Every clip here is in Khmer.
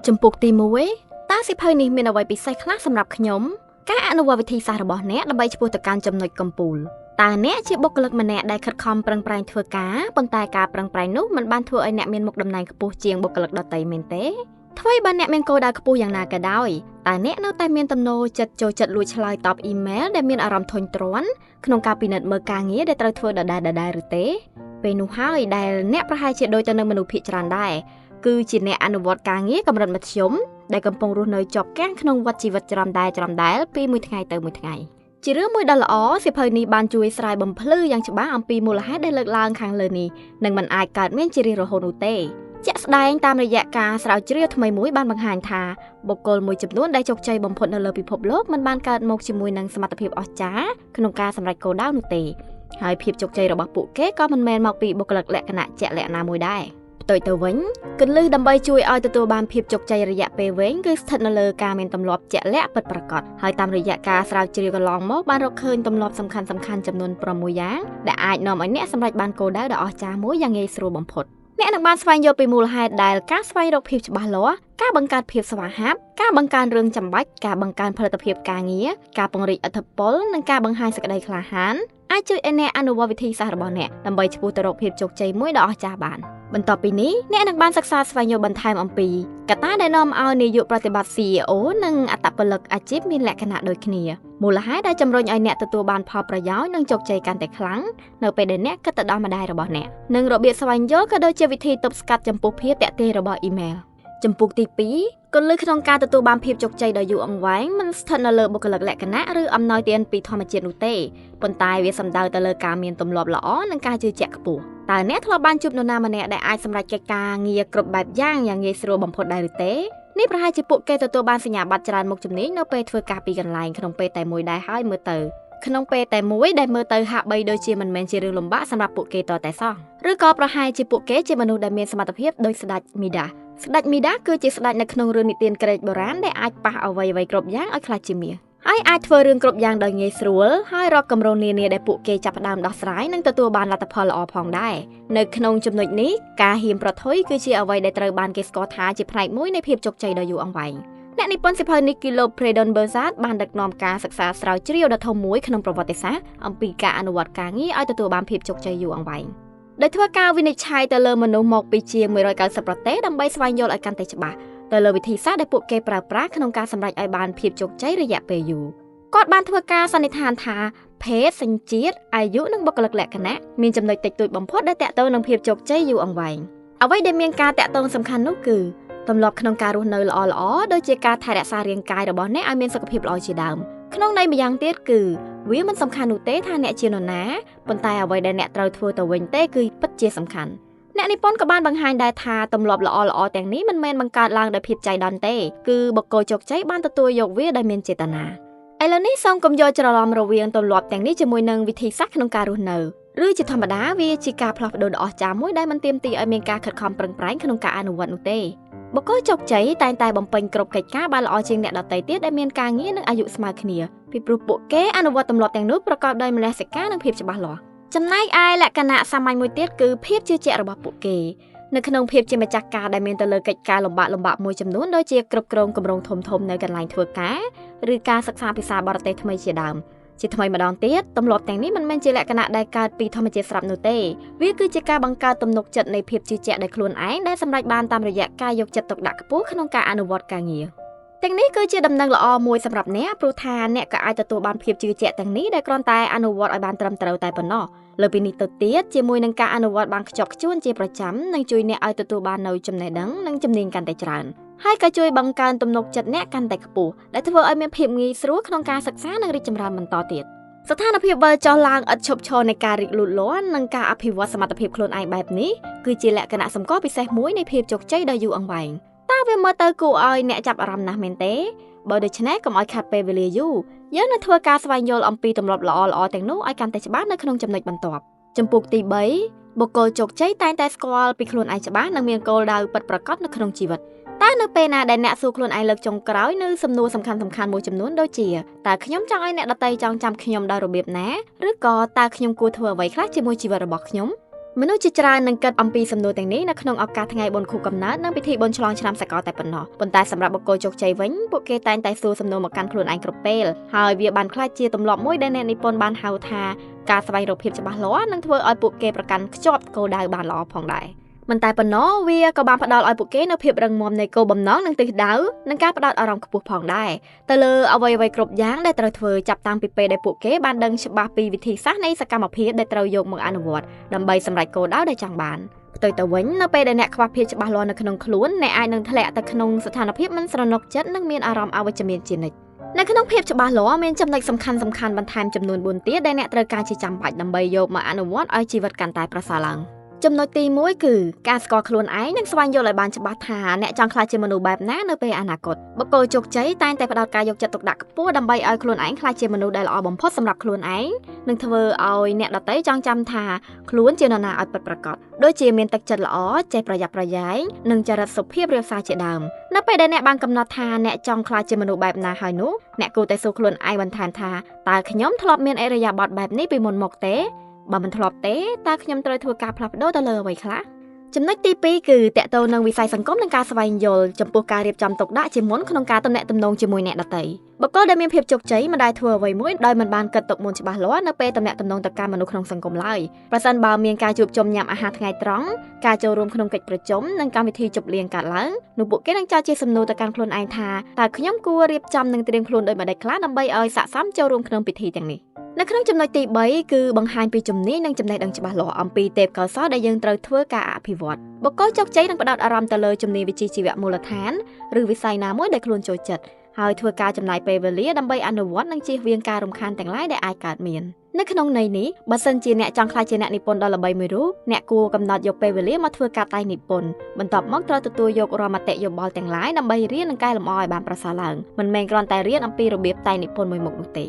ចំពោះទី1តើសិភៅនេះមានអ្វីពិសេសខ្លះសម្រាប់ខ្ញុំការអនុវត្តវិធីសាស្ត្ររបស់អ្នកដើម្បីឆ្ពោះទៅកាន់ចំណុចកំពូលតើអ្នកជាបុគ្គលិកម្នាក់ដែលខិតខំប្រឹងប្រែងធ្វើការប៉ុន្តែការប្រឹងប្រែងនោះមិនបានធ្វើឲ្យអ្នកមានមុខតំណែងខ្ពស់ជាងបុគ្គលិកដទៃមែនទេថ្មីបើអ្នកមានគោលដៅខ្ពស់យ៉ាងណាក៏ដោយតែអ្នកនៅតែមានទំនោរចិត្តចូលចិត្តលួចឆ្លើយតបអ៊ីមែលដែលមានអារម្មណ៍ធុញទ្រាន់ក្នុងការពិនិត្យមើលការងារដែលត្រូវធ្វើដដែលឬទេពេលនោះហើយដែលអ្នកប្រហែលជាដូចទៅនឹងមនុស្សភាគច្រើនដែរគឺជាអ្នកអនុវត្តការងារកម្រិតមធ្យមដែលកំពុងរស់នៅជាប់គាំងក្នុងវដ្តជីវិតច្រំដែលពីមួយថ្ងៃទៅមួយថ្ងៃជារឿងមួយដ៏ល្អសៀវភៅនេះបានជួយស្រាយបំភ្លឺយ៉ាងច្បាស់អំពីមូលហេតុដែលលើកឡើងខាងលើនេះនឹងមិនអាចកើតមានជារៀងរហូតនោះទេជាក់ស្ដែងតាមរយៈការស្រាវជ្រាវថ្មីមួយបានបង្ហាញថាបុគ្គលមួយចំនួនដែលជោគជ័យបំផុតនៅលើពិភពលោកមិនបានកើតមកជាមួយនឹងសមត្ថភាពអស្ចារ្យក្នុងការសម្រេចគោលដៅនោះទេហើយភាពជោគជ័យរបស់ពួកគេក៏មិនមែនមកពីបុគ្គលិកលក្ខណៈជាក់លាក់ណាមួយដែរផ្ទុយទៅវិញគន្លឹះដើម្បីជួយឲ្យទទួលបានភាពជោគជ័យរយៈពេលវែងគឺស្ថិតនៅលើការមានទម្លាប់ជាក់លាក់ពិតប្រាកដហើយតាមរយៈការស្រាវជ្រាវកន្លងមកបានរកឃើញទម្លាប់សំខាន់ចំនួន6យ៉ាងដែលអាចនាំឲ្យអ្នកសម្រេចបានគោលដៅដ៏អស្ចារ្យមួយយ៉ាងងាយស្រួលបំផុតអ្នកនឹងបានស្វែងយល់ពីមូលហេតុដែលការស្វែងរកភាពច្បាស់លាស់ការបង្កើតភាពស្វាហាប់ការបង្កើនរឿងចាំបាច់ការបង្កើនផលិតភាពការងារការពង្រីកឥទ្ធិពលនិងការបង្ហាញសេចក្តីក្លាហានអាចជួយឲ្យអ្នកអនុវត្តវិធីសាស្ត្ររបស់អ្នកដើម្បីឆ្ពោះទៅរកភាពជោគជ័យមួយដ៏អស្ចារ្យបានបន្ទាប់ពីនេះអ្នកនឹងបានសិក្សាស្វែងយល់បន្ថែមអំពីកត្តាដែលនាំឲ្យនាយកប្រតិបត្តិ CEO និងអត្តពលិកអាជីពមានលក្ខណៈដូចគ្នាមូលហេតុដែលជំរុញឲ្យអ្នកទទួលបានផលប្រយោជន៍និងជោគជ័យកាន់តែខ្លាំងនៅពេលដែលអ្នកគិតទៅដល់ម្ដាយរបស់អ្នកនិងរបៀបស្វែងយល់ក៏ដូចជាវិធីទប់ស្កាត់ចំពោះភាពតាក់ទាញរបស់អ៊ីមែលចំពោះទី2គន្លឹះក្នុងការទទួលបានភាពជោគជ័យដ៏យូរអង្វែងមិនស្ថិតនៅលើបុគ្គលិកលក្ខណៈឬអំណោយទានពីធម្មជាតិនោះទេប៉ុន្តែវាសំដៅទៅលើការមានទម្លាប់ល្អនិងការជឿជាក់ខ្ពស់តើអ្នកធ្លាប់បានជួបនរណាម្នាក់ដែលអាចសម្រេចកិច្ចការងារគ្រប់បែបយ៉ាងងាយស្រួលបំផុតដែរឬទេនេះប្រហែលជាពួកគេទទួលបានសញ្ញាបត្រច្រើនមុខជំនាញនៅពេលធ្វើការពីកន្លែងក្នុងពេលតែមួយដែរហើយមើលទៅក្នុងពេលតែមួយដែលមើលទៅហាក់បីដូចជាមិនមែនជារឿងលំបាកសម្រាប់ពួកគេតតែសោះឬក៏ប្រហែលជាពួកគេជាមនុស្សដែលមានសមត្ថភាពដូចស្ដេចមីដាស្ដេចមីដាគឺជាស្ដេចនៅក្នុងរឿងនិទានក្រិចបុរាណដែលអាចប៉ះអ្វីៗគ្រប់យ៉ាងឲ្យខ្លាចជាមាសហើយអាចធ្វើរឿងគ្រប់យ៉ាងដោយងាយស្រួលហើយរកគម្រោងនានាដែលពួកគេចាប់ផ្ដើមដោះស្រាយនិងទទួលបានលទ្ធផលល្អផងដែរនៅក្នុងចំណុចនេះការហ៊ានប្រថុយគឺជាអ្វីដែលត្រូវបានគេស្គាល់ថាជាផ្នែកមួយនៃភាពជោគជ័យដ៏យូរអង្វែងអ្នកនិពន្ធសៀវភៅនេះគឺលោក Braden Bozat បានដឹកនាំការសិក្សាស្រាវជ្រាវដ៏ធំមួយក្នុងប្រវត្តិសាស្ត្រអំពីការអនុវត្តការងារឲ្យទទួលបានភាពជោគជ័យយូរអង្វែងដោយធ្វើការវិនិច្ឆ័យទៅលើមនុស្សមកពីជាង190ប្រទេសដើម្បីស្វែងយល់ឲ្យកាន់តែច្បាស់ទៅលើវិធីសាស្ត្រដែលពួកគេប្រើប្រាស់ក្នុងការសម្រេចឲ្យបានភាពជោគជ័យរយៈពេលយូរគាត់បានធ្វើការសន្និដ្ឋានថាភេទសញ្ជាតិអាយុនិងបុគ្គលិកលក្ខណៈមានចំណុចតិចតួចបំផុតដែលតាក់ទងនឹងភាពជោគជ័យយូរអង្វែងអ្វីដែលមានការតាក់ទងសំខាន់នោះគឺទម្លាប់ក្នុងការរស់នៅល្អៗដូចជាការថែរក្សារាងកាយរបស់អ្នកឲ្យមានសុខភាពល្អជាដើមក្នុងន័យម្យ៉ាងទៀតគឺវាមិនសំខាន់នោះទេថាអ្នកជានរណាប៉ុន្តែអ្វីដែលអ្នកត្រូវធ្វើទៅវិញទេគឺពិតជាសំខាន់អ្នកនិពន្ធក៏បានបង្ហាញដែរថាទម្លាប់ល្អៗទាំងនេះមិនមែនបង្កើតឡើងដោយភាពចៃដន្យទេគឺបុគ្គលជោគជ័យបានទទួលយកវាដោយមានចេតនាឥឡូវនេះសូមកុំយកច្រឡំរវាងទម្លាប់ទាំងនេះជាមួយនឹងវិធីសាស្ត្រក្នុងការរស់នៅឬជាធម្មតាវាជាការផ្លាស់ប្ដូរដ៏អស្ចារ្យមួយដែលមិនទាមទារឲ្យមានការខិតខំប្រឹងប្រែងក្នុងការអនុវត្តនោះទេបុគ្គលជោគជ័យតែងតែបំពេញគ្រប់កិច្ចការបានល្អជាងអ្នកដទៃទៀតដែលមានការងារនិងអាយុស្មើគ្នាពីព្រោះពួកគេអនុវត្តទម្លាប់ទាំងនោះប្រកបដោយមនសិការនិងភាពច្បាស់លាស់ចំណែកឯលក្ខណៈសាមញ្ញមួយទៀតគឺភាពជឿជាក់របស់ពួកគេនៅក្នុងភាពជាម្ចាស់ការដែលមានទៅលើកិច្ចការលំបាកមួយចំនួនដូចជាគ្រប់គ្រងគម្រោងធំៗនៅកន្លែងធ្វើការឬការសិក្សាភាសាបរទេសថ្មីជាដើមជាថ្មីម្ដងទៀតទម្លាប់ទាំងនេះមិនមែនជាលក្ខណៈដែលកើតពីធម្មជាតិស្រាប់នោះទេវាគឺជាការបង្កើតទំនុកចិត្តនៃភាពជឿជាក់ដោយខ្លួនឯងដែលសម្រេចបានតាមរយៈការយកចិត្តទុកដាក់ខ្ពស់ក្នុងការអនុវត្តការងារទាំងនេះគឺជាដំណឹងល្អមួយសម្រាប់អ្នកព្រោះថាអ្នកក៏អាចទទួលបានភាពជឿជាក់ទាំងនេះដែលគ្រាន់តែអនុវត្តឲ្យបានត្រឹមត្រូវតែប៉ុណ្ណោះលើពីនេះទៅទៀតជាមួយនឹងការអនុវត្តបានខ្ជាប់ខ្ជួនជាប្រចាំនឹងជួយអ្នកឲ្យទទួលបាននូវចំណេះដឹងនិងជំនាញកាន់តែច្រើនហើយក៏ជួយបង្កើនទំនុកចិត្តអ្នកកាន់តែខ្ពស់ដែលធ្វើឲ្យមានភាពងាយស្រួលក្នុងការសិក្សានិងរីកចម្រើនបន្តទៀតស្ថានភាពវិលចុះឡើងឥតឈប់ឈរនៃការរីកលូតលាស់និងការអភិវឌ្ឍសមត្ថភាពខ្លួនឯងបែបនេះគឺជាលក្ខណៈសម្គាល់ពិសេសមួយនៃភាពជោគជ័យដ៏យូរអង្វែងតើវាមើលទៅគួរឲ្យអ្នកចាប់អារម្មណ៍ណាស់មែនទេបើដូច្នេះកុំឲ្យខាត់ពេលវេលាយូរយើងនឹងធ្វើការស្វែងយល់អំពីទម្លាប់ល្អៗទាំងនោះឲ្យកាន់តែច្បាស់នៅក្នុងចំណុចបន្ទាប់ចំពោះទី3បុគ្គលជោគជ័យតែងតែស្គាល់ពីខ្លួនឯងច្បាស់និងមានគោលដៅពិតប្រាកដនៅក្នុងជីវិតតើនៅពេលណាដែលអ្នកសួរខ្លួនឯងលើកចុងក្រោយនៅសំណួរសំខាន់ៗមួយចំនួនដូចជាតើខ្ញុំចង់ឲ្យអ្នកដទៃចងចាំខ្ញុំដោយរបៀបណាឬក៏តើខ្ញុំគួរធ្វើអ្វីខ្លះជាមួយជីវិតរបស់ខ្ញុំ មនុស្សជាច្រើននឹងគិតអំពីសំណួរទាំងនេះនៅក្នុងឱកាសថ្ងៃបុណ្យខួបកំណើតនិងពិធីបុណ្យឆ្លងឆ្នាំសកលតែប៉ុណ្ណោះប៉ុន្តែសម្រាប់បុគ្គលជោគជ័យវិញពួកគេតែងតែសួរសំណួរមកកាន់ខ្លួនឯងគ្រប់ពេលហើយវាបានក្លាយជាទម្លាប់មួយដែលអ្នកនិពន្ធបានហៅថាការស្វែងរកភាពច្បាស់លាស់និងធ្វើឲ្យពួកគេប្រកាន់ខ្ជាប់គោលដៅបានល្អផងដែរមិនតែប៉ុណ្ណោះវាក៏បានផ្ដល់ឲ្យពួកគេនូវភាពរឹងមាំនៃគោលបំណងនិងទិសដៅនិងការផ្ដោតអារម្មណ៍ខ្ពស់ផងដែរទៅលើអ្វីៗគ្រប់យ៉ាងដែលត្រូវធ្វើចាប់តាំងពីពេលដែលពួកគេបានដឹងច្បាស់ពីវិធីសាស្ត្រនៃសកម្មភាពដែលត្រូវយកមកអនុវត្តដើម្បីសម្រេចគោលដៅដែលចង់បានផ្ទុយទៅវិញនៅពេលដែលអ្នកខ្វះភាពច្បាស់លាស់នៅក្នុងខ្លួនអ្នកអាចនឹងធ្លាក់ទៅក្នុងស្ថានភាពមិនស្រណុកចិត្តនិងមានអារម្មណ៍អវិជ្ជមានជានិច្ចនៅក្នុងភាពច្បាស់លាស់មានចំណុចសំខាន់បន្ថែមចំនួន4ទៀតដែលអ្នកត្រូវការជាចាំបាច់ដើម្បីយកមកអនុវត្តឲ្យជីវិតកាន់តែប្រសើរឡើងចំណុចទី1គឺការស្គាល់ខ្លួនឯងនិងស្វែងយល់ឲ្យបានច្បាស់ថាអ្នកចង់ក្លាយជាមនុស្សបែបណានៅពេលអនាគតបុគ្គលជោគជ័យតែងតែផ្ដោតការយកចិត្តទុកដាក់ខ្ពស់ដើម្បីឲ្យខ្លួនឯងក្លាយជាមនុស្សដែលល្អបំផុតសម្រាប់ខ្លួនឯងនិងធ្វើឲ្យអ្នកដទៃចងចាំថាខ្លួនជានរណាឲ្យពិតប្រាកដដូចជាមានទឹកចិត្តល្អចេះប្រយ័ត្នប្រយែងនិងចរិតសុភាពរាបសារជាដើមនៅពេលដែលអ្នកបានកំណត់ថាអ្នកចង់ក្លាយជាមនុស្សបែបណាហើយនោះអ្នកគួរតែសួរខ្លួនឯងបន្ថែមថាតើខ្ញុំធ្លាប់មានអរិយាប័ត្របែបនេះពីមុនមកទេបើមិនធ្លាប់ទេតើខ្ញុំត្រូវធ្វើការផ្លាស់ប្ដូរទៅលើអ្វីខ្លះចំណុចទី2គឺតកតងនឹងវិស័យសង្គមនិងការស្វែងយល់ចំពោះការរៀបចំទុកដាក់ជាមុនក្នុងការទំនាក់ទំនងជាមួយអ្នកដទៃបុគ្គលដែលមានភាពជោគជ័យមិនដែលធ្វើអ្វីមួយដោយមិនបានគិតទុកមុនច្បាស់លាស់នៅពេលទំនាក់ទំនងទៅកាន់មនុស្សក្នុងសង្គមឡើយប្រសិនបើមានការជួបជុំញ៉ាំអាហារថ្ងៃត្រង់ការចូលរួមក្នុងកិច្ចប្រជុំនិងកម្មវិធីជប់លៀងកើតឡើងនោះពួកគេនឹងចោទជាសំណួរទៅកាន់ខ្លួនឯងថាតើខ្ញុំគួររៀបចំនិងត្រៀមខ្លួនដូចម្តេចខ្លះដើម្បីឲ្យស័ក្តិសមចូលរួមក្នុងពិធីទាំងនេះនៅក្នុងចំណុចទី3គឺបង្ហាញពីជំនាញនិងចំណេះដឹងច្បាស់លាស់អំពីទេពកោសល្យដែលយើងត្រូវធ្វើការអភិវឌ្ឍបុគ្គលជោគជ័យនឹងផ្ដោតអារម្មណ៍ទៅលើជំនាញវិជ្ជាជីវៈមូលដ្ឋានឬវិស័យណាមួយដែលខ្លួនចូលចិត្តហើយធ្វើការចំណាយពេលវេលាដើម្បីអនុវត្តនិងជៀសវាងការរំខានទាំងឡាយដែលអាចកើតមាននៅក្នុងន័យនេះបើសិនជាអ្នកចង់ក្លាយជាអ្នកនិពន្ធដ៏ល្បីមួយរូបអ្នកគួរកំណត់យកពេលវេលាមកធ្វើការតែងនិពន្ធបន្ទាប់មកត្រូវទទួលយករាល់មតិយោបល់ទាំងឡាយដើម្បីរៀននិងកែលម្អឲ្យបានប្រសើរឡើងមិនមែនគ្រាន់តែរៀនអំពីរបៀបតែងនិពន្ធមួយមុខនោះទ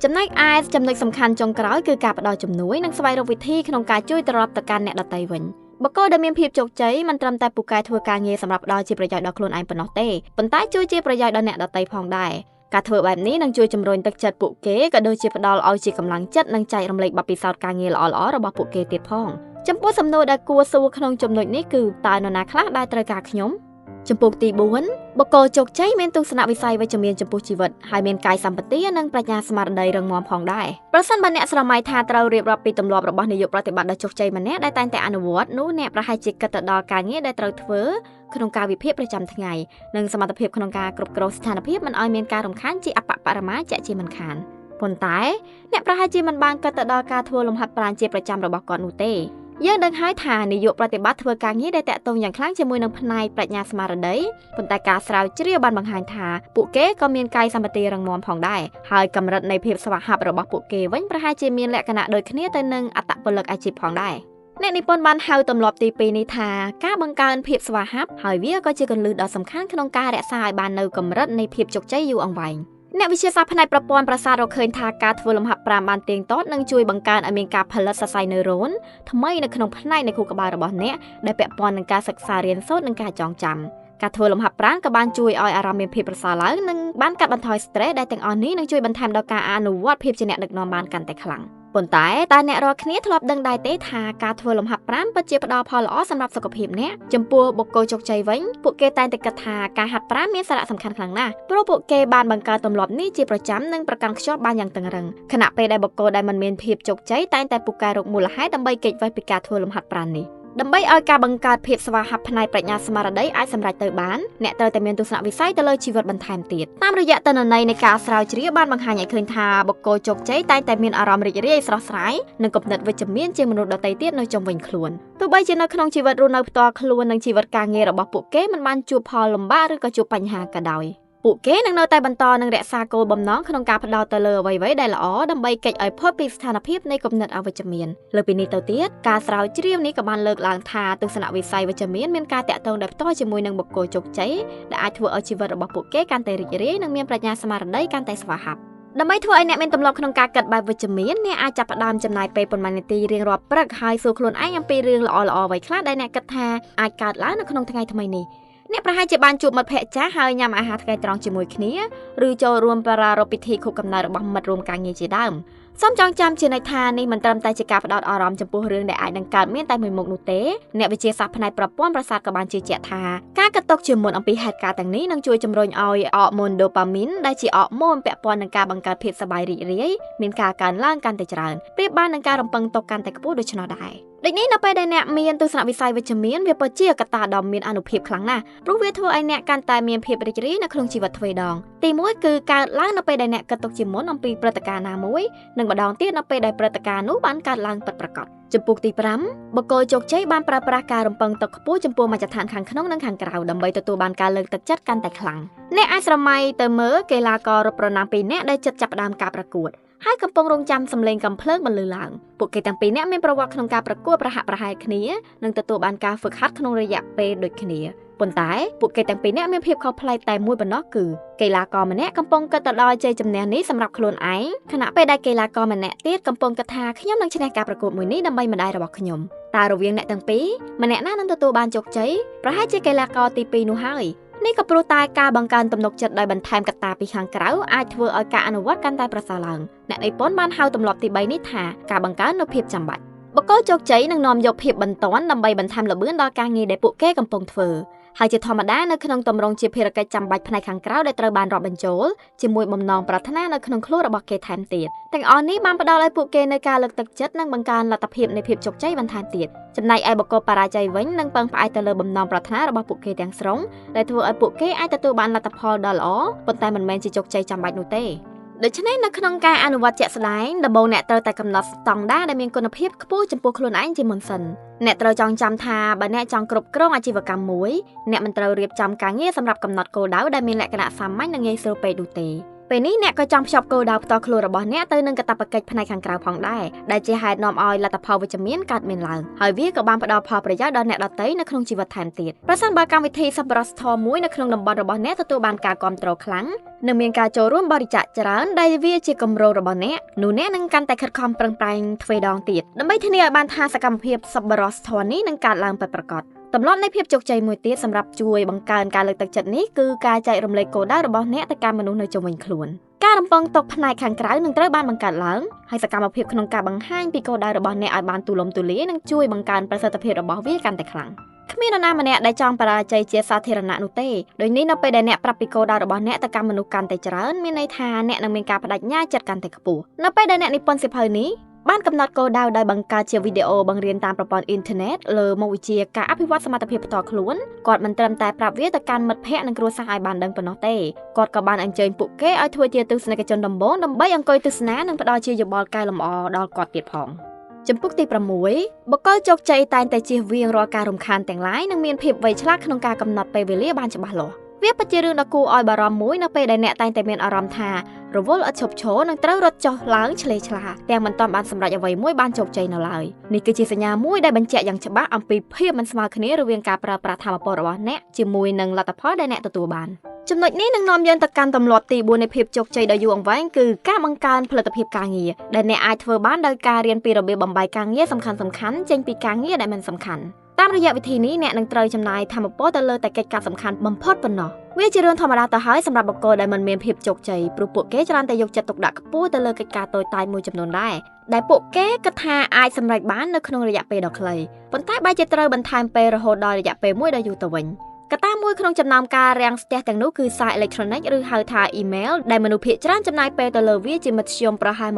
េចំណែកឯចំណុចសំខាន់ចុងក្រោយគឺការផ្ដល់ជំនួយនិងស្វែងរកវិធីក្នុងការជួយត្រឡប់ទៅកាន់អ្នកដទៃវិញបុគ្គលដែលមានភាពជោគជ័យមិនត្រឹមតែពូកែធ្វើការងារសម្រាប់ផ្ដល់ជាប្រយោជន៍ដល់ខ្លួនឯងប៉ុណ្ណោះទេប៉ុន្តែជួយជាប្រយោជន៍ដល់អ្នកដទៃផងដែរការធ្វើបែបនេះនឹងជួយជំរុញទឹកចិត្តពួកគេក៏ដូចជាផ្ដល់ឲ្យជាកម្លាំងចិត្តនិងចែករំលែកបទពិសោធន៍ការងារល្អៗរបស់ពួកគេទៀតផងចំពោះសំណួរដែលគួរសួរក្នុងចំណុចនេះគឺតើនរណាខ្លះដែលត្រូវការខ្ញុំចំពោះទី4បុគ្គលជោគជ័យមានទស្សនវិស័យវិជ្ជមានចំពោះជីវិតហើយមានកាយសម្បទានិងប្រាជ្ញាស្មារតីរឹងមាំផងដែរប្រសិនបើអ្នកស្រមៃថាត្រូវរៀបរាប់ពីទម្លាប់របស់នាយកប្រតិបត្តិដ៏ជោគជ័យម្នាក់ដែលតែងតែអនុវត្តនោះអ្នកប្រហែលជាគិតទៅដល់ការងារដែលត្រូវធ្វើក្នុងការវិភាគប្រចាំថ្ងៃនិងសមត្ថភាពក្នុងការគ្រប់គ្រងស្ថានភាពមិនឲ្យមានការរំខានជាអបបរមាជាក់ជាមិនខានប៉ុន្តែអ្នកប្រហែលជាមិនបានគិតទៅដល់ការធ្វើលំហាត់ប្រាណជាប្រចាំរបស់គាត់នោះទេយើងដឹងហើយថានាយកប្រតិបត្តិធ្វើការងារដែលតាក់ទងយ៉ាងខ្លាំងជាមួយនឹងផ្នែកប្រាជ្ញាស្មារតីប៉ុន្តែការស្រាវជ្រាវបានបង្ហាញថាពួកគេក៏មានកាយសម្បទារឹងមាំផងដែរហើយកម្រិតនៃភាពស្វាហាប់របស់ពួកគេវិញប្រហែលជាមានលក្ខណៈដូចគ្នាទៅនឹងអត្តពលិកអាជីពផងដែរអ្នកនិពន្ធបានហៅទម្លាប់ទី2នេះថាការបង្កើនភាពស្វាហាប់ហើយវាក៏ជាគន្លឹះដ៏សំខាន់ក្នុងការរក្សាឲ្យបាននូវកម្រិតនៃភាពជោគជ័យយូរអង្វែងអ្នកវិទ្យាសាស្ត្រផ្នែកប្រព័ន្ធប្រសាទរកឃើញថាការធ្វើលំហាត់ប្រាណបានទៀងទាត់នឹងជួយបង្កើនឲ្យមានការផលិតសរសៃណឺរ៉ូនថ្មីនៅក្នុងផ្នែកនៃខួរក្បាលរបស់អ្នកដែលពាក់ព័ន្ធនឹងការសិក្សារៀនសូត្រនិងការចងចាំការធ្វើលំហាត់ប្រាណក៏បានជួយឲ្យអារម្មណ៍មានភាពប្រសើរឡើងនិងបានកាត់បន្ថយ stress ដែលទាំងអស់នេះនឹងជួយបន្ថែមដល់ការអនុវត្តភាពជាអ្នកដឹកនាំបានកាន់តែខ្លាំងប៉ុន្តែតើអ្នករាល់គ្នាធ្លាប់ដឹងដែរទេថាការធ្វើលំហាត់ប្រាណពិតជាផ្ដល់ផលល្អសម្រាប់សុខភាពអ្នកចំពោះបុគ្គលជោគជ័យវិញពួកគេតែងតែគិតថាការហាត់ប្រាណមានសារៈសំខាន់ខ្លាំងណាស់ព្រោះពួកគេបានបង្កើតទម្លាប់នេះជាប្រចាំនិងប្រកាន់ខ្ជាប់បានយ៉ាងតឹងរ៉ឹងខណៈពេលដែលបុគ្គលដែលមិនមានភាពជោគជ័យតែងតែពូកែរកមូលហេតុដើម្បីគេចវេះពីការធ្វើលំហាត់ប្រាណនេះដើម្បីឲ្យការបង្កើតភាពស្វាហាប់ផ្នែកប្រាជ្ញាស្មារតីអាចសម្រេចទៅបានអ្នកត្រូវតែមានទស្សនវិស័យទៅលើជីវិតបន្ថែមទៀតតាមរយៈទិន្នន័យនៃការស្រាវជ្រាវបានបង្ហាញឲ្យឃើញថាបុគ្គលជោគជ័យតែងតែមានអារម្មណ៍រីករាយស្រស់ស្រាយនិងគំនិតវិជ្ជមានជាងមនុស្សដទៃទៀតនៅជុំវិញខ្លួនទោះបីជានៅក្នុងជីវិតរស់នៅផ្ទាល់ខ្លួននិងជីវិតការងាររបស់ពួកគេមិនបានជួបផលលំបាកឬក៏ជួបបញ្ហាក៏ដោយពួកគេនឹងនៅតែបន្តនឹងរក្សាគោលបំណងក្នុងការផ្ដោតទៅលើអ្វីៗដែលល្អដើម្បីគេចឲ្យផុតពីស្ថានភាពនៃគំនិតអវិជ្ជមានលើពីនេះទៅទៀតការស្រាវជ្រាវនេះក៏បានលើកឡើងថាទស្សនវិស័យវិជ្ជមានមានការតាក់ទងដោយផ្ទាល់ជាមួយនឹងបុគ្គលជោគជ័យដែលអាចធ្វើឲ្យជីវិតរបស់ពួកគេកាន់តែរីករាយនិងមានប្រាជ្ញាស្មារតីកាន់តែស្វាហាប់ដើម្បីធ្វើឲ្យអ្នកមានទម្លាប់ក្នុងការគិតបែបវិជ្ជមានអ្នកអាចចាប់ផ្ដើមចំណាយពេលប៉ុន្មាននាទីរៀងរាល់ព្រឹកហើយសួរខ្លួនឯងអំពីរឿងល្អៗអ្វីខ្លះដែលអ្នកគិតថាអាចកើតឡើងនៅក្នុងថ្ងៃថ្មីនេះអ្នកប្រហែលជាបានជួបមិត្តភក្តិចាស់ហើយញ៉ាំអាហារថ្ងៃត្រង់ជាមួយគ្នាឬចូលរួមប្រារព្ធពិធីខួបកំណើតរបស់មិត្តរួមការងារជាដើម សូមចងចាំជានិច្ចថានេះមិនត្រឹមតែជាការផ្ដោតអារម្មណ៍ចំពោះរឿងដែលអាចនឹងកើតមានតែមួយមុខនោះទេអ្នកវិទ្យាសាស្ត្រផ្នែកប្រព័ន្ធប្រសាទក៏បានជឿជាក់ថាការកត់ទុកជាមុនអំពីហេតុការណ៍ទាំងនេះនឹងជួយជំរុញឲ្យអរម៉ូនដូប៉ាមីនដែលជាអរម៉ូនពាក់ព័ន្ធនឹងការបង្កើតភាពសប្បាយរីករាយមានការកើនឡើងកាន់តែច្រើនប្រៀបបាននឹងការរំពឹងទុកកាន់តែខ្ពស់ដូច្នោះដែរដូចនេះនៅពេលដែលអ្នកមានទស្សនវិស័យវិជ្ជមានវាពិតជាកត្តាដ៏មានអានុភាពខ្លាំងណាស់ព្រោះវាធ្វើឲ្យអ្នកកាន់តែមានភាពរីករាយនៅក្នុងជីវិតទ្វេដងទី1គឺកើតឡើងនៅពេលដែលអ្នកគិតទុកជាមុនអំពីព្រឹត្តិការណ៍ណាមួយនិងម្ដងទៀតនៅពេលដែលព្រឹត្តិការណ៍នោះបានកើតឡើងពិតប្រាកដចំពោះទី5បុគ្គលជោគជ័យបានប្រើប្រាស់ការរំពឹងទុកខ្ពស់ចំពោះមជ្ឈដ្ឋានខាងក្នុងនិងខាងក្រៅដើម្បីទទួលបានការលើកទឹកចិត្តកាន់តែខ្លាំងអ្នកអាចស្រមៃទៅមើលកីឡាកររត់ប្រណាំង2នាក់ដែលចិត្តចាប់ផ្ដើមការប្រកួតហើយកំពុងរងចាំសម្លេងកំភ្លើងបន្លឺឡើងពួកគេទាំងពីរនាក់មានប្រវត្តិក្នុងការប្រកួតប្រហាក់ប្រហែលគ្នានិងទទួលបានការហ្វឹកហាត់ក្នុងរយៈពេលដូចគ្នាប៉ុន្តែពួកគេទាំងពីរនាក់មានភាពខុសប្លែកតែមួយប៉ុណ្ណោះគឺកីឡាករម្នាក់កំពុងគិតទៅដល់ជ័យជំនះនេះសម្រាប់ខ្លួនឯងខណៈពេលដែលកីឡាករម្នាក់ទៀតកំពុងគិតថាខ្ញុំនឹងឈ្នះការប្រកួតមួយនេះដើម្បីម្ដាយរបស់ខ្ញុំតើរវាងអ្នកទាំងពីរម្នាក់ណានឹងទទួលបានជោគជ័យប្រហែលជាកីឡាករទី2នោះហើយនេះក៏ព្រោះតែការបង្កើនទំនុកចិត្តដោយបន្ថែមកត្តាពីខាងក្រៅអាចធ្វើឲ្យការអនុវត្តកាន់តែប្រសើរឡើងអ្នកនិពន្ធបានហៅទម្លាប់ទី3នេះថាការបង្កើននូវភាពចាំបាច់បុគ្គលជោគជ័យនឹងនាំយកភាពបន្ទាន់ដើម្បីបន្ថែមល្បឿនដល់ការងារដែលពួកគេកំពុងធ្វើហើយជាធម្មតានៅក្នុងទម្រង់ជាភារកិច្ចចាំបាច់ផ្នែកខាងក្រៅដែលត្រូវបានរាប់បញ្ចូលជាមួយបំណងប្រាថ្នានៅក្នុងខ្លួនរបស់គេថែមទៀតទាំងអស់នេះបានផ្ដល់ឲ្យពួកគេនូវការលើកទឹកចិត្តនិងបង្កើនលទ្ធភាពនៃភាពជោគជ័យបន្ថែមទៀតចំណែកឯបុគ្គលបរាជ័យវិញនឹងពឹងផ្អែកទៅលើបំណងប្រាថ្នារបស់ពួកគេទាំងស្រុងដែលធ្វើឲ្យពួកគេអាចទទួលបានលទ្ធផលដ៏ល្អប៉ុន្តែមិនមែនជាជោគជ័យចាំបាច់នោះទេដូច្នេះនៅក្នុងការអនុវត្តជាក់ស្ដែងដំបូងអ្នកត្រូវតែកំណត់ស្តង់ដារដែលមានគុណភាពខ្ពស់ចំពោះខ្លួនឯងជាមុនសិនអ្នកត្រូវចងចាំថាបើអ្នកចង់គ្រប់គ្រងអាជីវកម្មមួយអ្នកមិនត្រូវរៀបចំការងារសម្រាប់កំណត់គោលដៅដែលមានលក្ខណៈសាមញ្ញនិងងាយស្រួលពេកនោះទេពេលនេះអ្នកក៏ចង់ភ្ជាប់គោលដៅផ្ទាល់ខ្លួនរបស់អ្នកទៅនឹងកាតព្វកិច្ចផ្នែកខាងក្រៅផងដែរដែលជាហេតុនាំឲ្យលទ្ធផលវិជ្ជមានកើតមានឡើងហើយវាក៏បានផ្ដល់ផលប្រយោជន៍ដល់អ្នកដទៃនៅក្នុងជីវិតថែមទៀតប្រសិនបើកម្មវិធីសប្បុរសធម៌មួយនៅក្នុងតំបន់របស់អ្នកទទួលបានការគាំទ្រខ្លាំងនិងមានការចូលរួមបរិច្ចាគច្រើនដែលវាជាគម្រោងរបស់អ្នកនោះអ្នកនឹងកាន់តែខិតខំប្រឹងប្រែងទ្វេដងទៀតដើម្បីធានាឲ្យបានថាសកម្មភាពសប្បុរសធម៌នេះនឹងកើតឡើងពិតប្រាកដទម្លាប់នៃភាពជោគជ័យមួយទៀតសម្រាប់ជួយបង្កើនការលើកទឹកចិត្តនេះគឺការចែករំលែកគោលដៅរបស់អ្នកទៅកាន់មនុស្សនៅជុំវិញខ្លួនការរំពឹងទុកផ្នែកខាងក្រៅនឹងត្រូវបានបង្កើតឡើងហើយសកម្មភាពក្នុងការបង្ហាញពីគោលដៅរបស់អ្នកឲ្យបានទូលំទូលាយនឹងជួយបង្កើនប្រសិទ្ធភាពរបស់វាកាន់តែខ្លាំងគ្មាននរណាម្នាក់ដែលចង់បរាជ័យជាសាធារណៈនោះទេដូចនេះនៅពេលដែលអ្នកប្រាប់ពីគោលដៅរបស់អ្នកទៅកាន់មនុស្សកាន់តែច្រើនមានន័យថាអ្នកនឹងមានការបដិញ្ញាចិត្តកាន់តែខ្ពស់នៅពេលដែលអ្នកនិពន្ធសៀវភៅនេះបានកំណត់គោលដៅដោយបង្កើតជាវីដេអូបង្រៀនតាមប្រព័ន្ធអ៊ីនធឺណិតលើមុខវិជ្ជាការអភិវឌ្ឍសមត្ថភាពផ្ទាល់ខ្លួនគាត់មិនត្រឹមតែប្រាប់វាទៅកាន់មិត្តភ័ក្តិនិងគ្រួសារឲ្យបានដឹងប៉ុណ្ណោះទេគាត់ក៏បានអញ្ជើញពួកគេឲ្យធ្វើជាទស្សនិកជនដំបូងដើម្បីអង្គុយទស្សនានិងផ្ដល់ជាយោបល់កែលម្អដល់គាត់ទៀតផងចំពុកទី6បុគ្គលជោគជ័យតែងតែជៀសវាងរាល់ការរំខានទាំងឡាយនិងមានភាពវៃឆ្លាតក្នុងការកំណត់ពេលវេលាបានច្បាស់លាស់វាពិតជារឿងដ៏គួរឲ្យបារម្ភមួយនៅពេលដែលអ្នកតែងតែមានអារម្មណ៍ថារវល់ឥតឈប់ឈរនិងត្រូវរត់ចុះឡើងឆ្លេឆ្លាទាំងមិនទាន់បានសម្រេចអ្វីមួយបានជោគជ័យនៅឡើយនេះគឺជាសញ្ញាមួយដែលបញ្ជាក់យ៉ាងច្បាស់អំពីភាពមិនស្មើគ្នារវាងការប្រើប្រាស់ថាមពលរបស់អ្នកជាមួយនឹងលទ្ធផលដែលអ្នកទទួលបានចំណុចនេះនឹងនាំយើងទៅកាន់ទម្លាប់ទី4នៃភាពជោគជ័យដ៏យូរអង្វែងគឺការបង្កើនផលិតភាពការងារដែលអ្នកអាចធ្វើបានដោយការរៀនពីរបៀបបំបែកការងារសំខាន់ៗចេញពីការងារដែលមិនសំខាន់តាមរយៈវិធីនេះអ្នកនឹងត្រូវចំណាយថាមពលទៅលើតែកិច្ចការសំខាន់បំផុតប៉ុណ្ណោះវាជារឿងធម្មតាទៅហើយសម្រាប់បុគ្គលដែលមិនមានភាពជោគជ័យព្រោះពួកគេច្រើនតែយកចិត្តទុកដាក់ខ្ពស់ទៅលើកិច្ចការតូចតាចមួយចំនួនដែរដែលពួកគេគិតថាអាចសម្រេចបាននៅក្នុងរយៈពេលដ៏ខ្លីប៉ុន្តែបែរជាត្រូវបន្ថែមពេលរហូតដល់រយៈពេលមួយដ៏យូរទៅវិញកត្តាមួយក្នុងចំណោមការរាំងស្ទះទាំងនោះគឺសារអេឡិចត្រូនិកឬហៅថាអ៊ីមែលដែលមនុស្សភាគច្រើនចំណាយពេលទៅលើវាជាមធ្យមប្រហែល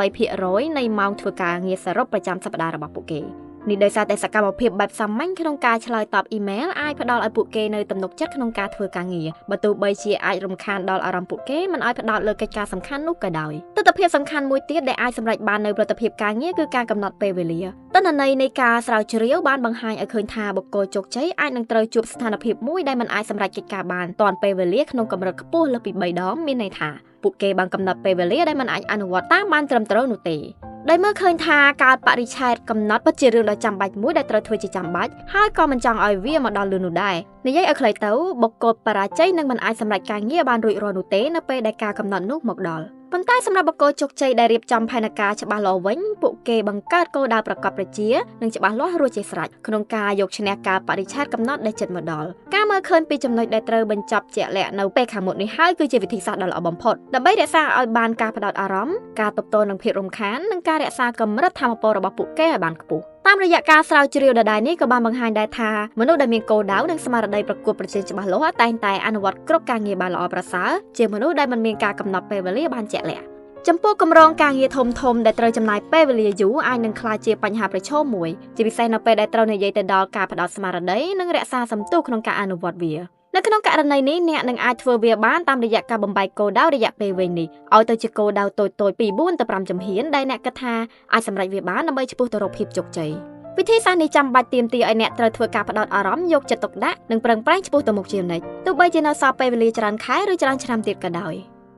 28% នៃម៉ោងធ្វើការងារសរុបប្រចាំសប្តាហ៍របស់ពួកគេនេះដោយសារតែសកម្មភាពបែបសាមញ្ញក្នុងការឆ្លើយតបអ៊ីមែលអាចផ្ដល់ឲ្យពួកគេនៅទំនុកចិត្តក្នុងការធ្វើការងារបើទោះបីជាអាចរំខានដល់អារម្មណ៍ពួកគេមិនឲ្យផ្ដោតលើកិច្ចការសំខាន់នោះក៏ដោយទស្សនវិជ្ជាសំខាន់មួយទៀតដែលអាចសម្រេចបាននៅផលិតភាពការងារគឺការកំណត់ពេលវេលាទិន្នន័យនៃការស្រាវជ្រាវបានបង្ហាញឲ្យឃើញថាបុគ្គលជោគជ័យអាចនឹងត្រូវជួបស្ថានភាពមួយដែលមិនអាចសម្រេចកិច្ចការបានទាន់ពេលវេលាក្នុងកម្រិតខ្ពស់លើសពី3ដងមានន័យថាពួកគេបានកំណត់ពេលវេលាដែលមិនអាចអនុវត្តតាមបានត្រឹមត្រូវនោះទេដោយមើលឃើញថាការបរិច្ឆេទកំណត់ពិតជារឿងដ៏ចាំបាច់មួយដែលត្រូវធ្វើជាចាំបាច់ហើយក៏មិនចង់ឲ្យវាមកដល់លឿននោះដែរនិយាយឲ្យខ្លីទៅបុគ្គលបរាជ័យនឹងមិនអាចសម្រេចការងារបានរួចរាល់នោះទេនៅពេលដែលការកំណត់នោះមកដល់ ប៉ុន្តែសម្រាប់បុគ្គលជោគជ័យដែលរៀបចំផែនការច្បាស់លាស់វិញពួកគេបង្កើតគោលដៅប្រកបប្រជានិងច្បាស់លាស់រួចជាស្រេចក្នុងការយកឈ្នះការបរិច្ឆេទកំណត់ដែលជិតមកដល់ការមើលឃើញពីចំណុចដែលត្រូវបញ្ចប់ជាក់លាក់នៅពេលខាងមុខនេះហើយគឺជាវិធីសាស្ត្រដ៏ល្អបំផុតដើម្បីរក្សាឲ្យបានការផ្ដោតអារម្មណ៍ការទប់ទល់នឹងភាពរំខាននិងការរក្សាកម្រិតថាមពលរបស់ពួកគេឲ្យបានខ្ពស់តាមរយៈការស្រាវជ្រាវដដែលនេះក៏បានបង្ហាញដែរថាមនុស្សដែលមានគោលដៅនិងស្មារតីប្រកួតប្រជែងច្បាស់លាស់តែងតែអនុវត្តគ្រប់ការងារបានល្អប្រសើរជាមនុស្សដែលមិនមានការកំណត់ពេលវេលាបានជាក់លាក់ចំពោះគម្រោងការងារធំៗដែលត្រូវចំណាយពេលវេលាយូរអាចនឹងក្លាយជាបញ្ហាប្រឈមមួយជាពិសេសនៅពេលដែលត្រូវនិយាយទៅដល់ការផ្ដោតស្មារតីនិងរក្សាសន្ទុះក្នុងការអនុវត្តវានៅក្នុងករណីនេះអ្នកនឹងអាចធ្វើវាបានតាមរយៈការបំបែកគោលដៅរយៈពេលវែងនេះឲ្យទៅជាគោលដៅតូចៗពី4ទៅ5ជំហានដែលអ្នកគិតថាអាចសម្រេចវាបានដើម្បីឆ្ពោះទៅរកភាពជោគជ័យវិធីសាស្ត្រនេះចាំបាច់ទាមទារឲ្យអ្នកត្រូវធ្វើការផ្ដោតអារម្មណ៍យកចិត្តទុកដាក់និងប្រឹងប្រែងឆ្ពោះទៅមុខជានិច្ចទោះបីជានៅសល់ពេលវេលាច្រើនខែឬច្រើនឆ្នាំទៀតក៏ដោ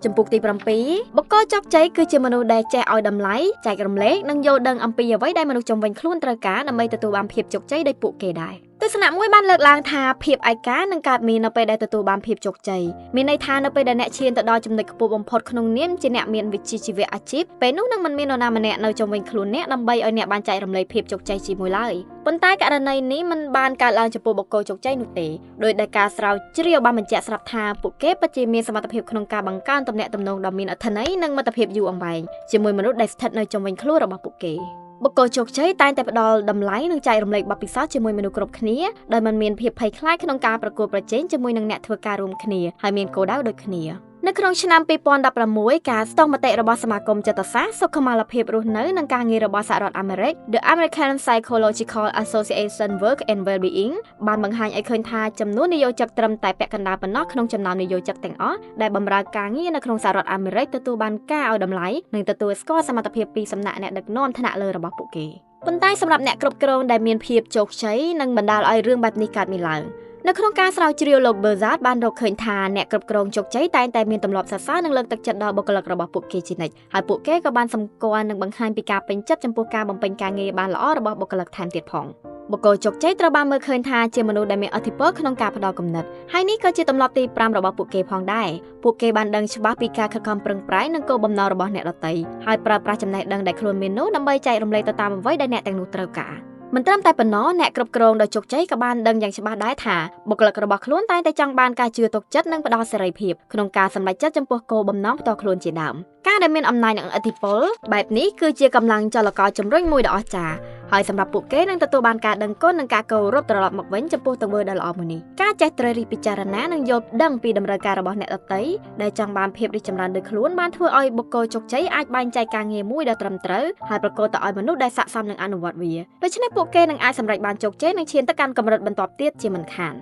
យចំពុកទី7បុគ្គលជោគជ័យគឺជាមនុស្សដែលចេះឲ្យតម្លៃចែករំលែកនិងយល់ដឹងអំពីអ្វីដែលមនុស្សជុំវិញខ្លួនត្រូវការដើម្បីទទួលបានភាពជោគជ័យដោយពួកគេដែរទស្សនៈមួយបានលើកឡើងថាភាពឯកានឹងកើតមាននៅពេលដែលទទួលបានភាពជោគជ័យមានន័យថានៅពេលដែលអ្នកឈានទៅដល់ចំណុចខ្ពស់បំផុតក្នុងនាមជាអ្នកមានវិជ្ជាជីវៈអាជីពពេលនោះនឹងមិនមាននរណាម្នាក់នៅជុំវិញខ្លួនអ្នកដើម្បីឲ្យអ្នកបានចែករំលែកភាពជោគជ័យជាមួយឡើយប៉ុន្តែករណីនេះមិនបានកើតឡើងចំពោះបុគ្គលជោគជ័យនោះទេដោយដែលការស្រាវជ្រាវបានបញ្ជាក់ស្រាប់ថាពួកគេពិតជាមានសមត្ថភាពក្នុងការបង្កើនទំនាក់ទំនងដ៏មានអត្ថន័យនិងមិត្តភាពយូរអង្វែងជាមួយមនុស្សដែលស្ថិតនៅជុំវិញខ្លួនរបស់ពួកគេបុគ្គលជោគជ័យតែងតែផ្ដល់តម្លៃនិងចែករំលែកបទពិសោធន៍ជាមួយមនុស្សគ្រប់គ្នាដោយមិនមានភាពភ័យខ្លាចក្នុងការប្រកួតប្រជែងជាមួយនឹងអ្នកធ្វើការរួមគ្នាហើយមានគោលដៅដូចគ្នានៅក្នុងឆ្នាំ2016ការស្ទង់មតិរបស់សមាគមចិត្តសាស្ត្រសុខុមាលភាពរស់នៅនិងការងាររបស់សហរដ្ឋអាមេរិក The American Psychological Association Work and Wellbeing បានបង្ហាញឲ្យឃើញថាចំនួននិយោជកត្រឹមតែពាក់កណ្ដាលប៉ុណ្ណោះក្នុងចំណោមនិយោជកទាំងអស់ដែលបម្រើការងារនៅក្នុងសហរដ្ឋអាមេរិកទទួលបានការឲ្យតម្លៃនិងទទួលស្គាល់សមត្ថភាពពីសំណាក់អ្នកដឹកនាំថ្នាក់លើរបស់ពួកគេប៉ុន្តែសម្រាប់អ្នកគ្រប់គ្រងដែលមានភាពជោគជ័យនិងបណ្ដាលឲ្យរឿងបែបនេះកើតមានឡើងនៅក្នុងការស្រាវជ្រាវលោក Berzard បានរកឃើញថាអ្នកគ្រប់គ្រងជោគជ័យតែងតែមានទម្លាប់សរសើរនិងលើកទឹកចិត្តដល់បុគ្គលិករបស់ពួកគេជានិច្ចហើយពួកគេក៏បានសម្គាល់និងបង្ហាញពីការពេញចិត្តចំពោះការបំពេញការងារបានល្អរបស់បុគ្គលិកថែមទៀតផងបុគ្គលជោគជ័យត្រូវបានមើលឃើញថាជាមនុស្សដែលមានឥទ្ធិពលក្នុងការផ្ដល់គំនិតហើយនេះក៏ជាទម្លាប់ទី5របស់ពួកគេផងដែរពួកគេបានដឹងច្បាស់ពីការខិតខំប្រឹងប្រែងនិងគោលបំណងរបស់អ្នកដទៃហើយប្រើប្រាស់ចំណេះដឹងដែលខ្លួនមាននោះដើម្បីចែករំលែកទៅតាមអ្វីដែលអ្នកទាំងនោះត្រូវការមិនត្រឹមតែប៉ុណ្ណោះអ្នកគ្រប់គ្រងដ៏ជោគជ័យក៏បានដឹងយ៉ាងច្បាស់ដែរថាបុគ្គលិករបស់ខ្លួនតែងតែចង់បានការជឿទុកចិត្តនិងផ្ដល់សេរីភាពក្នុងការសម្រេចចិត្តចំពោះគោលបំណងផ្ទាល់ខ្លួនជាដើមការដែលមានអំណាចនិងឥទ្ធិពលបែបនេះគឺជាកម្លាំងចលករជំរុញមួយដ៏អស្ចារ្យហើយសម្រាប់ពួកគេនឹងទទួលបានការដឹងគុណនិងការគោរពត្រឡប់មកវិញចំពោះទង្វើដ៏ល្អមួយនេះការចេះត្រូវរិះពិចារណានិងយល់ដឹងពីតម្រូវការរបស់អ្នកដទៃដែលចង់បានភាពរីកចម្រើនដោយខ្លួនបានធ្វើឲ្យបុគ្គលជោគជ័យអាចបែងចែកការងារមួយដ៏ត្រឹមត្រូវហើយប្រកបទៅឲ្យមនុស្សដែលស័ក្តិសមនឹងអនុវត្តវាដូច្នេះពួកគេនឹងអាចសម្រេចបានជោគជ័យនិងឈានទៅកាន់កម្រិតបន្ទាប់ទៀតជាមិនខាន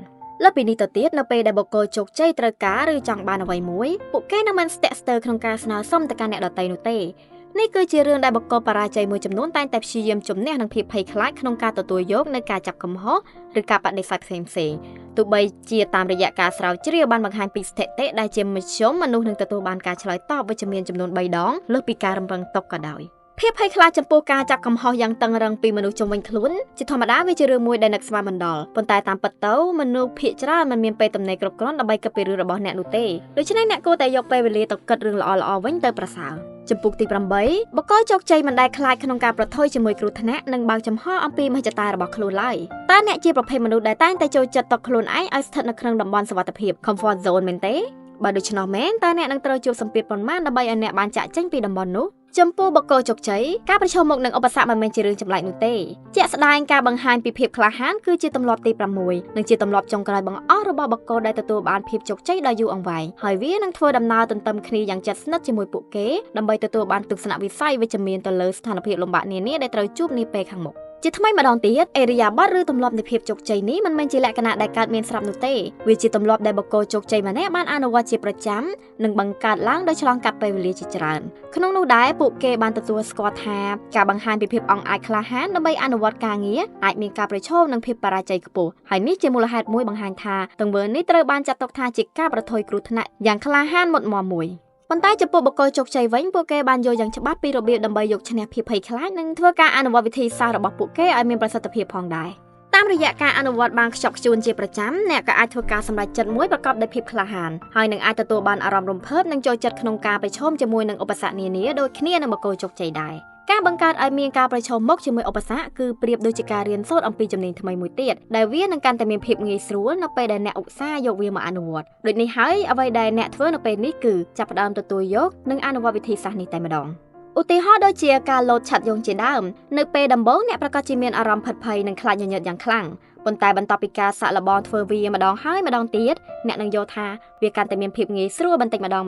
លើពីនេះទៅទៀតនៅពេលដែលបុគ្គលជោគជ័យត្រូវការឬចង់បានអ្វីមួយពួកគេនឹងមិនស្ទាក់ស្ទើរក្នុងការស្នើសុំទៅកាន់អ្នកដទៃនោះទេនេះគឺជារឿងដែលបុគ្គលបរាជ័យមួយចំនួនតែងតែព្យាយាមជំនះនឹងភាពភ័យខ្លាចក្នុងការទទួលយកនៅការចាប់កំហុសឬការបដិសេធផ្សេងៗទោះបីជាតាមរយៈការស្រាវជ្រាវបានបង្ហាញពីស្ថិតិដែលជាមធ្យមមនុស្សនឹងទទួលបានការឆ្លើយតបវិជ្ជមានចំនួន3ដងលើសពីការរំពឹងទុកក៏ដោយភាពភ័យខ្លាចចំពោះការចាប់កំហុសយ៉ាងតឹងរ៉ឹងពីមនុស្សជុំវិញខ្លួនជាធម្មតាវាជារឿងមួយដែលនឹកស្មានមិនដល់ប៉ុន្តែតាមពិតទៅមនុស្សភាគច្រើនមិនមានពេលទំនេរគ្រប់គ្រាន់ដើម្បីគិតពីរឿងរបស់អ្នកនោះទេដូច្នេះអ្នកគួរតែយកពេលវេលាទៅគិតរឿងល្អៗវិញទៅប្រសើរចំពុកទី8បុគ្គលជោគជ័យមិនដែលខ្លាចក្នុងការប្រថុយជាមួយគ្រោះថ្នាក់និងបើកចំហអំពីមហិច្ឆតារបស់ខ្លួនឡើយតើអ្នកជាប្រភេទមនុស្សដែលតែងតែចូលចិត្តទុកខ្លួនឯងឲ្យស្ថិតនៅក្នុងតំបន់សុវត្ថិភាព comfort zone មែនទេបើដូច្នោះមែនតើអ្នកនឹងត្រូវជួបសម្ពាធប៉ុន្មានដើម្បីឲ្យអ្នកបានចាកចេញពីតំបន់នោះចំពោះបុគ្គលជោគជ័យការប្រឈមមុខនឹងឧបសគ្គមិនមែនជារឿងចម្លែកនោះទេជាក់ស្ដែងការបង្ហាញពីភាពក្លាហានគឺជាទម្លាប់ទី6និងជាទម្លាប់ចុងក្រោយបង្អស់របស់បុគ្គលដែលទទួលបានភាពជោគជ័យដ៏យូរអង្វែងហើយវានឹងធ្វើដំណើរទន្ទឹមគ្នាយ៉ាងជិតស្និទ្ធជាមួយពួកគេដើម្បីទទួលបានទស្សនវិស័យវិជ្ជមានទៅលើស្ថានភាពលំបាកនានាដែលត្រូវជួបនាពេលខាងមុខជាថ្មីម្ដងទៀតអេរិយាបថឬទម្លាប់នៃភាពជោគជ័យនេះមិនមែនជាលក្ខណៈដែលកើតមានស្រាប់នោះទេវាជាទម្លាប់ដែលបុគ្គលជោគជ័យម្នាក់បានអនុវត្តជាប្រចាំនិងបង្កើតឡើងដោយឆ្លងកាត់ពេលវេលាជាច្រើនក្នុងនោះដែរពួកគេបានទទួលស្គាល់ថាការបង្ហាញពីភាពអង់អាចក្លាហានដើម្បីអនុវត្តការងារអាចមានការប្រឈមនឹងភាពបរាជ័យខ្ពស់ហើយនេះជាមូលហេតុមួយបង្ហាញថាទង្វើនេះត្រូវបានចាត់ទុកថាជាការប្រថុយគ្រោះថ្នាក់យ៉ាងក្លាហានមុតមាំមួយប៉ុន្តែចំពោះបុគ្គលជោគជ័យវិញពួកគេបានយល់យ៉ាងច្បាស់ពីរបៀបដើម្បីយកឈ្នះភាពភ័យខ្លាចនិងធ្វើការអនុវត្តវិធីសាស្ត្ររបស់ពួកគេឲ្យមានប្រសិទ្ធភាពផងដែរ តាមរយៈការអនុវត្តបានខ្ជាប់ខ្ជួនជាប្រចាំអ្នកក៏អាចធ្វើការសម្រេចចិត្តមួយប្រកបដោយភាពក្លាហានហើយនឹងអាចទទួលបានអារម្មណ៍រំភើបនិងចូលចិត្តក្នុងការប្រឈមជាមួយនឹងឧបសគ្គនានាដូចគ្នានឹងបកគោជោគជ័យដែរការបង្កើតឲ្យមានការប្រឈមមុខជាមួយឧបសគ្គគឺប្រៀបដូចជាការរៀនសូត្រអំពីជំនាញថ្មីមួយទៀតដែលវានឹងកាន់តែមានភាពងាយស្រួលនៅពេលដែលអ្នកឧស្សាហ៍យកវាមកអនុវត្តដូចនេះហើយអ្វីដែលអ្នកធ្វើនៅពេលនេះគឺចាប់ផ្ដើមទទួលយកនិងអនុវត្តវិធីសាស្ត្រនេះតែម្ដងឧទាហរណ៍ដូចជាការលោតឆាត់យងជាដើមនៅពេលដំបូងអ្នកប្រកាសជាមានអារម្មណ៍ភិតភ័យនិងខ្លាចញញើតយ៉ាងខ្លាំងប៉ុន្តែបន្ទាប់ពីការសាក់លបងធ្វើវាម្ដងហើយម្ដងទៀតអ្នកនឹងយល់ថាវាកាន់តែមានភាពងាយស្រួលបន្តិចម្ដង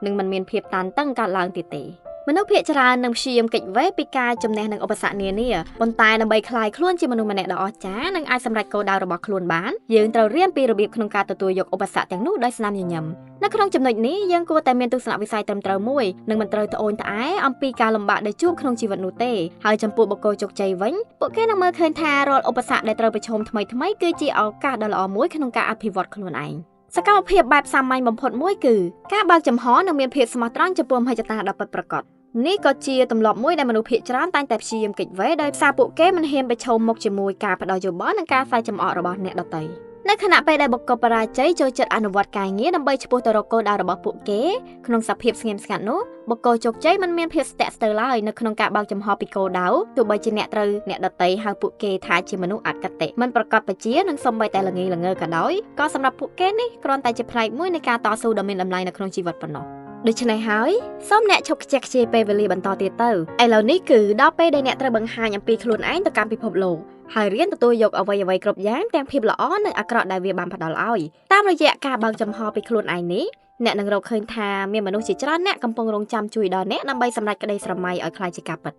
និងមិនមានភាពតានតឹងកើតឡើងទៀតទេមនុស្សភាគច្រើននឹងព្យាយាមគេចវេសពីការជំនះនឹងឧបសគ្គនានាប៉ុន្តែដើម្បីក្លាយខ្លួនជាមនុស្សម្នាក់ដ៏អស្ចារ្យនិងអាចសម្រេចគោលដៅរបស់ខ្លួនបានយើងត្រូវរៀនពីរបៀបក្នុងការទទួលយកឧបសគ្គទាំងនោះដោយស្នាមញញឹមនៅក្នុងចំណុចនេះយើងគួរតែមានទស្សនវិស័យត្រឹមត្រូវមួយនិងមិនត្រូវត្អូញត្អែអំពីការលំបាកដែលជួបក្នុងជីវិតនោះទេហើយចំពោះបុគ្គលជោគជ័យវិញពួកគេនឹងមើលឃើញថារាល់ឧបសគ្គដែលត្រូវប្រឈមថ្មីៗគឺជាឱកាសដ៏ល្អមួយក្នុងការអភិវឌ្ឍខ្លួនឯងសកម្មភាពបែបសាមញ្ញបំផុតមួយគឺការបើកចំហនិងមានភាពស្មោះត្រង់ចំពោះមហិច្ឆតាដ៏ពិតប្រាកដនេះក៏ជាទម្លាប់មួយដែលមនុស្សភាគច្រើនតែងតែព្យាយាមគេចវេដោយសារពួកគេមិនហ៊ានប្រឈមមុខជាមួយការផ្ដោតយោបល់និងការផ្សាយចំអករបស់អ្នកដទៃនៅខណៈពេលដែលបុគ្គលបរាជ័យចូលចិត្តអនុវត្តការងារដើម្បីឆ្ពោះទៅរកគោលដៅរបស់ពួកគេក្នុងសភាពស្ងៀមស្ងាត់នោះបុគ្គលជោគជ័យមិនមានភាពស្ទាក់ស្ទើរឡើយនៅក្នុងការបើកចំហពីគោលដៅទោះបីជាអ្នកត្រូវអ្នកដទៃហៅពួកគេថាជាមនុស្សអកតេមិនប្រកបបជានិងសូម្បីតែល្ងីល្ងើក៏ដោយក៏សម្រាប់ពួកគេនេះគ្រាន់តែជាផ្នែកមួយនៃការតស៊ូដ៏មានតម្លៃនៅក្នុងជីវិតប៉ុណ្ណោះដូច្នេះហើយសូមអ្នកឈប់ខ្ជះខ្ជាយពេលវេលាបន្តទៀតទៅឥឡូវនេះគឺដល់ពេលដែលអ្នកត្រូវបង្ហាញអំពីខ្លួនឯងទៅកាន់ពិភពលោកហើយរៀនទទួលយកអ្វីៗគ្រប់យ៉ាងទាំងភាពល្អនិងអាក្រក់ដែលវាបានផ្ដល់ឲ្យតាមរយៈការបើកចំហពីខ្លួនឯងនេះអ្នកនឹងរកឃើញថាមានមនុស្សជាច្រើនអ្នកកំពុងរងចាំជួយដល់អ្នកដើម្បីសម្រេចក្តីស្រមៃឲ្យក្លាយជាការពិត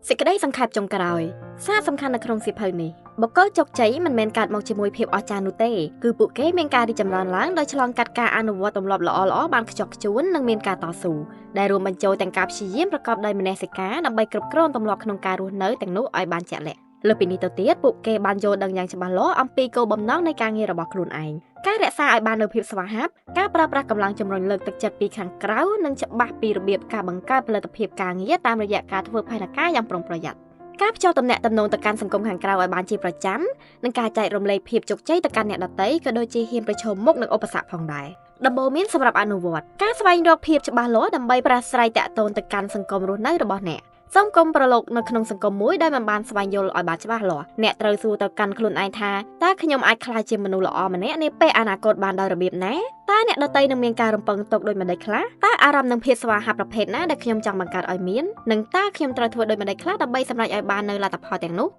សេចក្តីសង្ខេបចុងក្រោយសារសំខាន់នៅក្នុងសៀវភៅនេះបុគ្គលជោគជ័យមិនមែនកើតមកជាមួយភាពអស្ចារ្យនោះទេគឺពួកគេមានការរីកចម្រើនឡើងដោយឆ្លងកាត់ការអនុវត្តទម្លាប់ល្អៗបានខ្ជាប់ខ្ជួននិងមានការតស៊ូដែលរួមបញ្ចូលទាំងការព្យាយាមប្រកបដោយមនសិការដើម្បីគ្រប់គ្រងទម្លាប់ក្នុងការរស់នៅទាំងនោះឲ្យបានជាក់លាក់លើពីនេះទៅទៀតពួកគេបានយល់ដឹងយ៉ាងច្បាស់លាស់អំពីគោលបំណងនៃការងាររបស់ខ្លួនឯងការរក្សាឲ្យបាននូវភាពស្វាហាប់ការប្រើប្រាស់កម្លាំងជំរុញលើកទឹកចិត្តពីខាងក្រៅនិងច្បាស់ពីរបៀបការបង្កើតផលិតភាពការងារតាមរយៈការធ្វើផែនការយ៉ាងប្រុងប្រយ័ត្នការភ្ជាប់ទំនាក់ទំនងទៅកាន់សង្គមខាងក្រៅឲ្យបានជាប្រចាំនិងការចែករំលែកភាពជោគជ័យទៅកាន់អ្នកដទៃក៏ដូចជាហ៊ានប្រឈមមុខនឹងឧបសគ្គផងដែរដំបូន្មានសម្រាប់អនុវត្តការស្វែងរកភាពច្បាស់លាស់ដើម្បីប្រាស្រ័យតាក់ទងទៅកាន់សង្គមរស់នៅរបស់អ្នកសង្គមប្រឡូកនៅក្នុងសង្គមមួយដែលមិនបានស្វែងយល់ឲ្យបានច្បាស់លាស់អ្នកត្រូវសួរទៅកាន់ខ្លួនឯងថាតើខ្ញុំអាចក្លាយជាមនុស្សល្អម្នាក់នាពេលអនាគតបានដោយរបៀបណាតើអ្នកដទៃនឹងមានការរំពឹងទុកដូចម្តេចខ្លះតើអារម្មណ៍នឹងភាពស្វាហាប់ប្រភេទណាដែលខ្ញុំចង់បង្កើតឲ្យមាននិងតើខ្ញុំត្រូវធ្វើដូចម្តេចខ្លះដើម្បីសម្រេចឲ្យបាននៅលទ្ធផលទាំងនោះ